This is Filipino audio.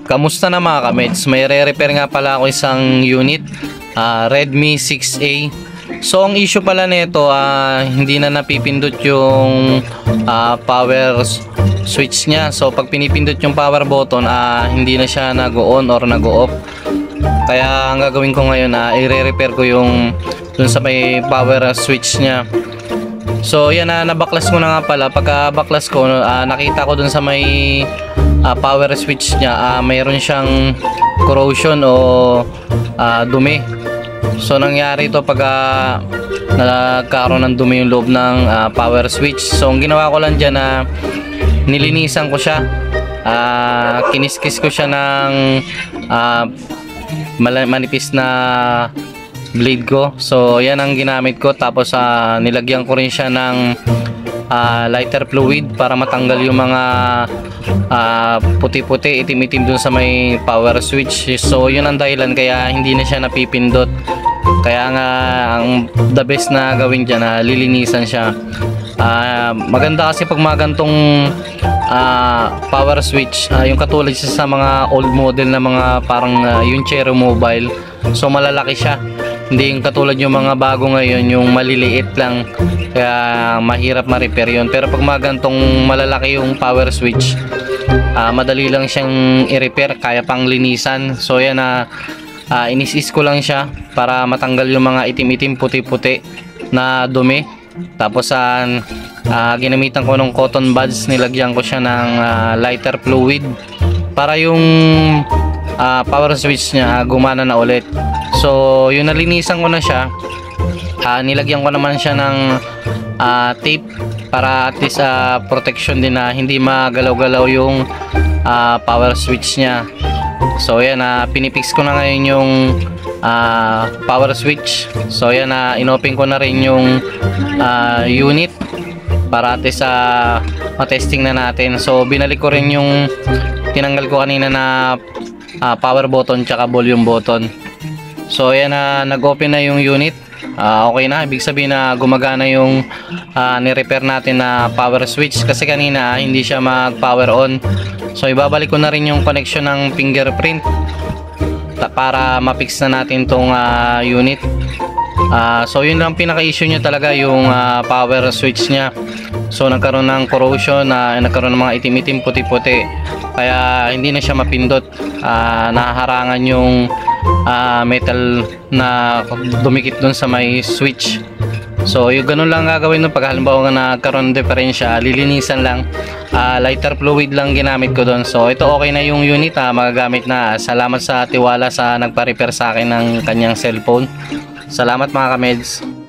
Kamusta na mga kameds? May re-repair nga pala ako isang unit, Redmi 6A. So ang issue pala nito, hindi na napipindot yung power switch niya. So pag pinipindot yung power button, hindi na siya nag-on or nag-off. Kaya ang gagawin ko ngayon, i-re-repair ko yung dun sa may power switch niya. So yan, nabaklas ko na nga pala. Pagka baklas ko, nakita ko dun sa may power switch niya, mayroon siyang corrosion o dumi. So nangyari ito pag nagkaroon ng dumi yung loob ng power switch. So ang ginawa ko lang dyan, nilinisan ko siya, kiniskis ko siya ng manipis na blade ko. So yan ang ginamit ko. Tapos nilagyan ko rin siya ng lighter fluid para matanggal yung mga puti-puti, itim-itim dun sa may power switch. So yun ang dahilan kaya hindi na siya napipindot. Kaya nga ang the best na gawin dyan, lilinisan siya. Maganda kasi pag mga gantong power switch, yung katulad siya sa mga old model na mga parang yung Cherry Mobile. So malalaki siya, hindi yung katulad yung mga bago ngayon, yung maliliit lang, kaya mahirap ma-repair yun. Pero pag mga gantong malalaki yung power switch, madali lang siyang i-repair, kaya pang linisan. So yan, inis-is ko lang siya para matanggal yung mga itim-itim, puti-puti na dumi. Tapos ginamitan ko ng cotton buds, nilagyan ko siya ng lighter fluid para yung power switch niya gumana na ulit. So yun, nalinisan ko na siya. Nilagyan ko naman siya ng tape para at least protection din na hindi magalaw-galaw yung power switch niya. So yan, pinipix ko na ngayon yung power switch. So yan, inopen ko na rin yung unit para at least matesting na natin. So binalik ko rin yung tinanggal ko kanina na power button tsaka volume button. So yan, nag-open na yung unit. Okay na, ibig sabihin na gumagana yung ni-repair natin na power switch, kasi kanina hindi siya mag-power on. So ibabalik ko na rin yung connection ng fingerprint para ma-fix na natin tong unit. So yun lang pinaka-issue niya talaga, yung power switch niya. So nagkaroon ng corrosion, nagkaroon ng mga itim-itim, puti-puti, kaya hindi na siya mapindot. Nahaharangan yung metal na dumikit dun sa may switch. So yung ganun lang gagawin nun pag halimbawa nga nagkaroon ng diferensya, lilinisan lang. Lighter fluid lang ginamit ko dun. So ito, okay na yung unit, magagamit na. Salamat sa tiwala sa nagpa-repair sa akin ng kanyang cellphone. Salamat mga kameds.